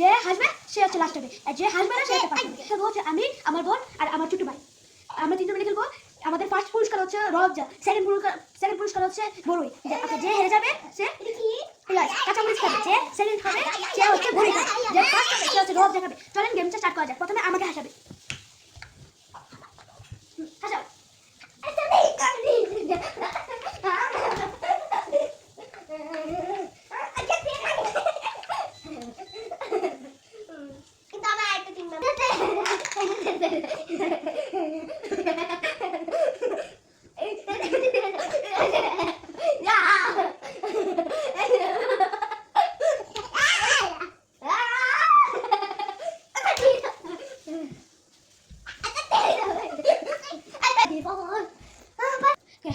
যে হাসবে সে হচ্ছে লাস্ট হবে, আর যে হাসবে না সে হচ্ছে ফার্স্ট হবে। খেলবো হচ্ছে আমি, আমার বোন আর আমার ছোট ভাই, আমরা তিনজন মিলে খেলবো। আমাদের ফার্স্ট পুরস্কার হচ্ছে রবজা, সেকেন্ড পুরস্কার হচ্ছে বড়ই। যে হেরে যাবে সে কাঁচামরিচ খাবে, যে সেকেন্ড খাবে সে হচ্ছে বড়ি খাবে, যে ফার্স্ট হবে সে হচ্ছে রবজা খাবে। চলেন গেমটা স্টার্ট করা যাক। প্রথমে আমাকে হাসাবে, হাসাও।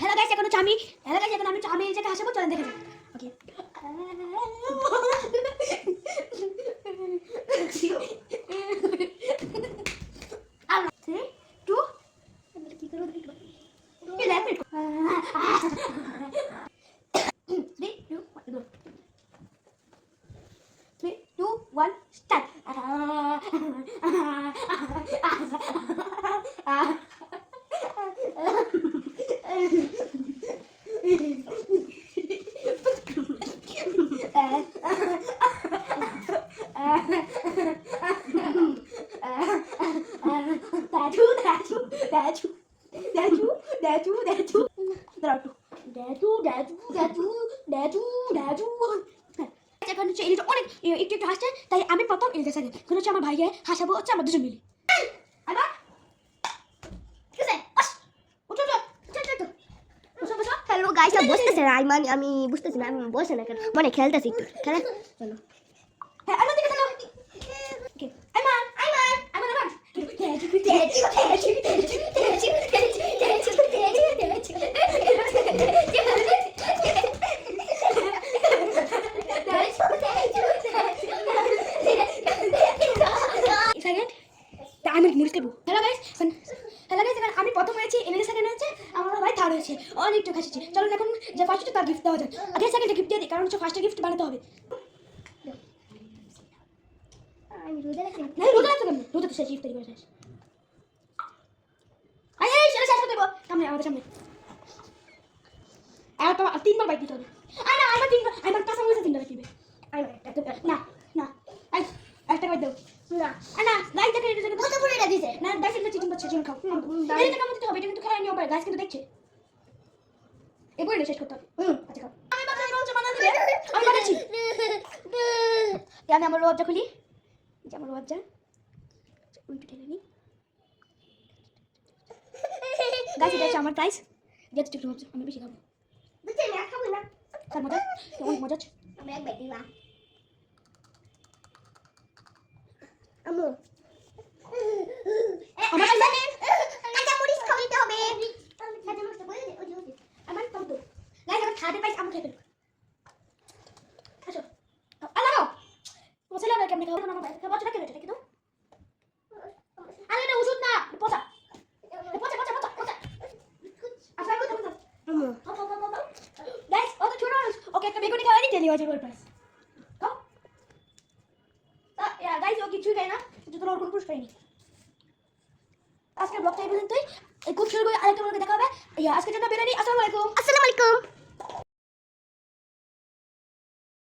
হ্যালো গাইস, এখন আমি এই জায়গায় হাসাবো, চলেন দেখে যাই। ওকে, 3 2 কি করব দেখি এই ল্যাপ পেট 3 2 1 স্টার্ট। এখন হচ্ছে এলিটা অনেক একটু একটু হাসছে, তাই আমি প্রথম এলিটা সেকেন্ড। এখন হচ্ছে আমার ভাইকে হাসাবো হচ্ছে আমরা দুজন মিলে। হ্যালো গাইস, বসতেছে না আমি বুঝতেছি না, আমি বসে না কেন, মানে খেলতেছি একটু খেলা। চলো হ্যাঁ, আইমান দিকে চলো। ওকে, আইমান আমি প্রথম হয়েছি, এমএলএ সেকেন্ড হয়েছে, আমার ভাই থার্ড হয়েছে। অনেকটা খাসিছি। চলুন এখন যে ফার্স্টে তার গিফট দেওয়া যাক। আগে সেকেন্ডে গিফট দিয়ে দিই, কারণ হচ্ছে ফার্স্টে গিফট বানাতে হবে। আমি রোদে রাখছি না, রোদে রাখতে কেমন? রোদে তো শেষ গিফট তৈরি করে শেষ। সেটা শেষ করতে দেবো। সামনে আমাদের সামনে আর তো 3বার বাইক দিতে হবে। আমার কাঁচামরিচ 3বার রাখবে। না না, একটা করে দাও। না গাইস দেখে এটা দেখে কত পুরো এটা দিছে না, গাইস এটা চিকেন বাচ্চা চিকেন খাও। এটা কেমন দিতে হবে? এটা কিন্তু খেয়ে নিও ভাই, গাইস কিন্তু দেখছে। এবারে শেষ করতে হবে। আচ্ছা খাও। আমি বাচ্চা রোজা বানাতে দে, আমি বানাচ্ছি। আমি আমার রোজা খুলি, যে আমার রোজা উল্টে ঠেলে নি। গাইস এটা হচ্ছে আমার প্রাইস, গেট একটু রোজা আমি বেশি খাবো। বুঝছেন না, খাবো না। স্যার মজা, অনেক মজা আছে। আমি এক বেটি না আমু আমার কাছে কাঁচা মরিচ খাওয়াইতে হবে। কাঁচা মরিচ তো বলে দে, ওই আমার কম তো। গাইস আমার খাবে পাইস, আমি খেয়ে ফেলবো। আসো আলাও বসে লাগা কেমনে খাবো না ভাই, খাবো না কেন? এটা কি তো আরে এটা ওষুধ না, পচা পচা পচা পচা পচা। আচ্ছা কত কত আমু গাইস ও তো ছোট মানুষ, ওকে একটা বেগুনি খাওয়াই দিতে লিও জোর প্রাইস। খাও গাইস ও কিছুই খায় না, যত ওর কোনো পুরস্কার পাইনি। আজকের ব্লগটা এই পর্যন্তই। খুব শুরু করে আরেকটা ব্লগে দেখা হবে। আজকের জন্য বেরানি। আসসালামু আলাইকুম। আসসালামু আলাইকুম।